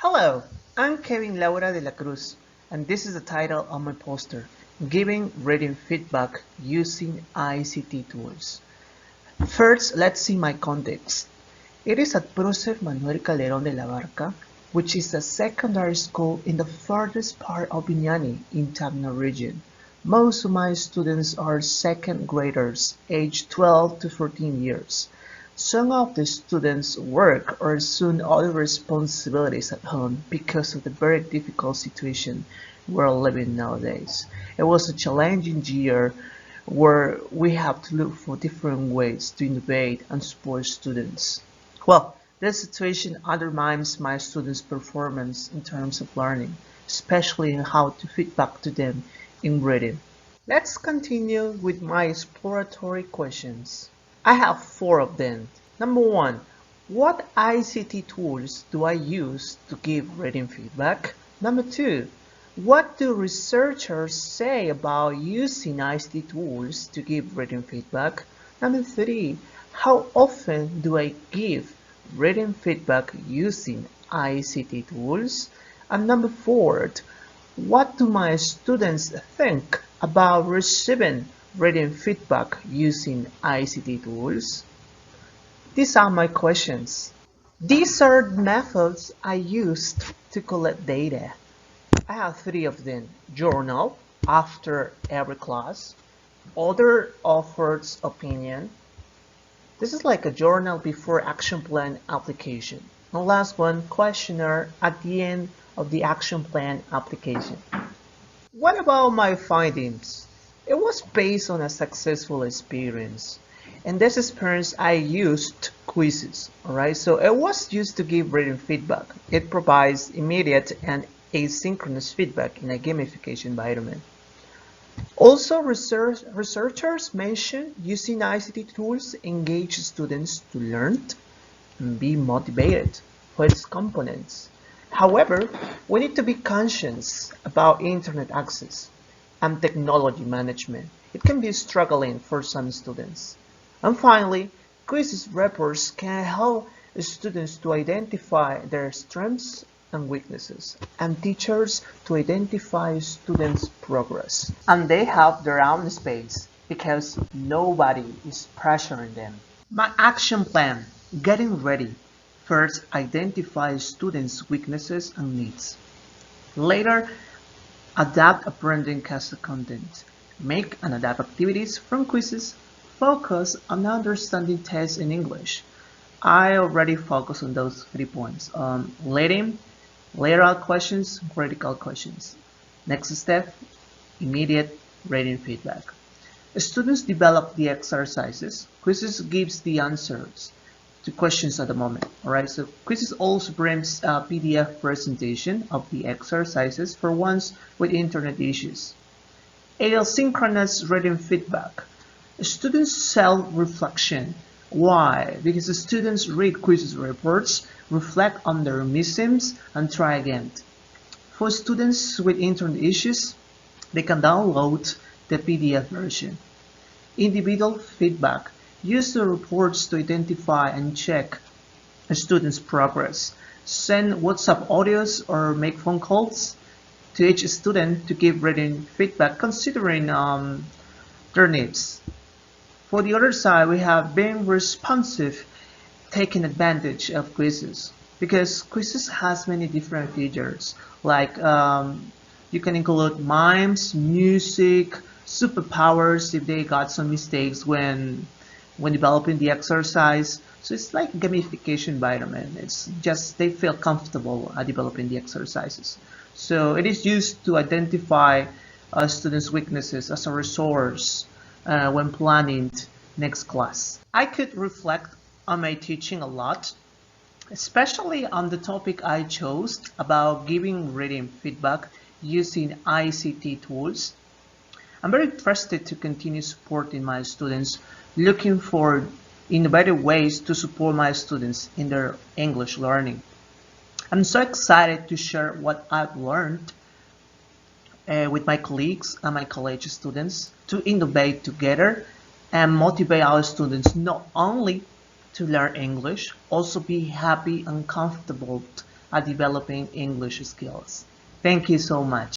Hello, I'm Kevin Laura de la Cruz, and this is the title of my poster, Giving Reading Feedback Using ICT Tools. First, let's see my context. It is at Prócer Manuel Calderón de la Barca, which is a secondary school in the furthest part of Viñani in Tacna region. Most of my students are second graders, aged 12 to 14 years. Some of the students work or assume other responsibilities at home because of the very difficult situation we're living nowadays. It was a challenging year where we have to look for different ways to innovate and support students. Well, this situation undermines my students' performance in terms of learning, especially in how to feedback to them in reading. Let's continue with my exploratory questions. I have 4 of them. Number 1, what ICT tools do I use to give reading feedback? Number 2, what do researchers say about using ICT tools to give reading feedback? Number 3, how often do I give reading feedback using ICT tools? And number 4, what do my students think about receiving reading feedback using ICT tools? These are my questions. These are the methods I used to collect data. I have 3 of them. Journal, after every class. Other author's opinion. This is like a journal before action plan application. And last one, questionnaire at the end of the action plan application. What about my findings? It was based on a successful experience. In this experience, I used quizzes, alright? So it was used to give reading feedback. It provides immediate and asynchronous feedback in a gamification environment. Also, researchers mentioned using ICT tools engage students to learn and be motivated for its components. However, we need to be conscious about internet access and technology management. It can be struggling for some students. And finally, quizzes reports can help students to identify their strengths and weaknesses, and teachers to identify students' progress. And they have their own space because nobody is pressuring them. My action plan, getting ready. First, identify students' weaknesses and needs. Later, adapt apprending content. Make and adapt activities from quizzes. Focus on understanding tests in English. I already focused on those 3 points. Leading, lateral questions, critical questions. Next step, immediate reading feedback. Students develop the exercises. Quizzes gives the answers to questions at the moment. Alright, so quizzes also brings a PDF presentation of the exercises for ones with internet issues. Asynchronous reading feedback. Students' self-reflection. Why? Because the students read quizzes reports, reflect on their misses, and try again. For students with internet issues, they can download the PDF version. Individual feedback. Use the reports to identify and check a student's progress. Send WhatsApp audios or make phone calls to each student to give reading feedback considering their needs. For the other side, we have being responsive, taking advantage of quizzes, because quizzes has many different features, like you can include mimes, music, superpowers if they got some mistakes when developing the exercise. So it's like a gamification environment. It's just they feel comfortable developing the exercises. So it is used to identify students' weaknesses as a resource when planning next class. I could reflect on my teaching a lot, especially on the topic I chose about giving reading feedback using ICT tools. I'm very interested to continue supporting my students, looking for innovative ways to support my students in their English learning. I'm so excited to share what I've learned with my colleagues and my college students to innovate together and motivate our students not only to learn English, also be happy and comfortable at developing English skills. Thank you so much.